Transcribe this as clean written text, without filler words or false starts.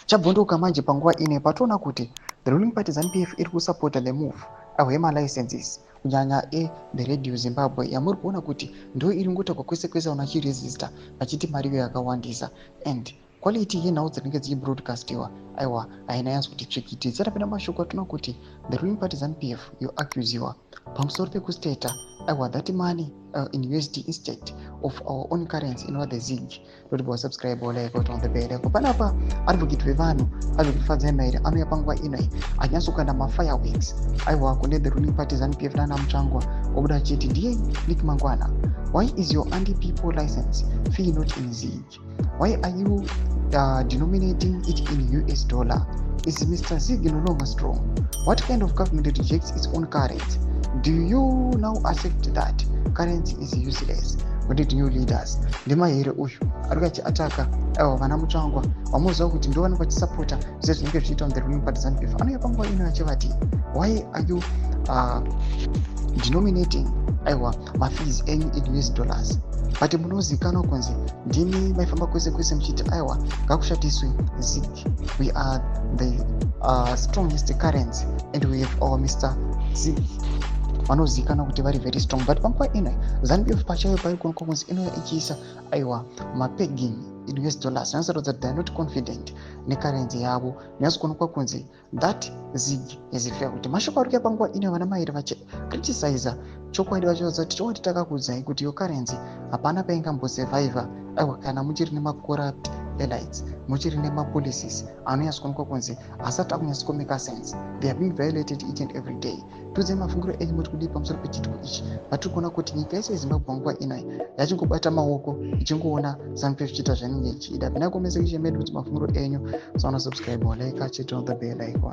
Chabvunduka manje panguva ine patoona kuti the ruling party ZANU-PF iri kusapota the move hwemalicenses kunyanya the Radio Zimbabwe yamuri kuona kuti ndo iri ngotakwa kwese kwese vachiresista vachiti mariwo yakawandisa and quality yenhau dzinenge dzichibroadcastiwa aiwa haina yanzi kuti tsvikiti. Dzatapinda mashoko atinoona kuti the ruling party ZANU-PF yoaccusiwa pamusoro pekustata aiwa that money in USD instead of our own currency inova the ZIG. Doti bawasubscribe olaikota on the bell yako panapa advocate vevanhu advocate fadzemaire anouya panguva inoi achinyatsokuenda mafireworks aiwa kune the ruling party ZANU-PF nana Mutsvangwa obuda achiti ndiye Nick Mangwana, why is your anti-people license fee not in ZIG? Why are you denominating it in US dollar? Is Mr. Zig no longer strong? What kind of government rejects its own currency? Do you now accept that currency is useless? What did new leaders? Ndemahere uyu arikachi ataka aiwa vana Mutsvangwa vamuziva kuti ndo vanenge vachisapota zvese zvinenge zvichiitwa on the ruling party ZANU-PF. Anouya panguva ino achivati why are you denominating aiwa mafees enyu in US dollars? But munozikanwa kunzi ndimi maifamba kwese kwese muchiti aiwa ngakushatiswe ZIG, we are the strongest currency and we have our Mr. ZIG vanozikanwa kuti vari very strong. But panguva ino ZANU-PF pachayo pari kuonekwa kunzi inouya ichiisa aiwa mapegging in US dollars. Zvinosarodza kuti they are not confident necurrency yavo. Nyatsokuonekwa kunzi that ZIG is fair. Kuti mashoko ari kuuya panguva ino vana mairi vachicriticize chokwadi vachiudza kuti chokwadi takakuudzai kuti yo currency hapana paingambosurvivor aiwa kana muchiri nemacorrupt elites, muchiri nemapolicies anonyatsokuonekwa kunzi hasati akunyatsokumeka sense, they are being violated each and every day. Tudze mafungiro enyu muri kudii pamusoro pechitiko ichi? Vatiri kuona kuti nyika yese yeZimbabwe nguva inoi yachingobata maoko ichingoona ZANU-PF ichiita zvainenge ichida. Pena komese kuchimedu kuti mafungiro enyu, so subscribe, like, check on the bell icon.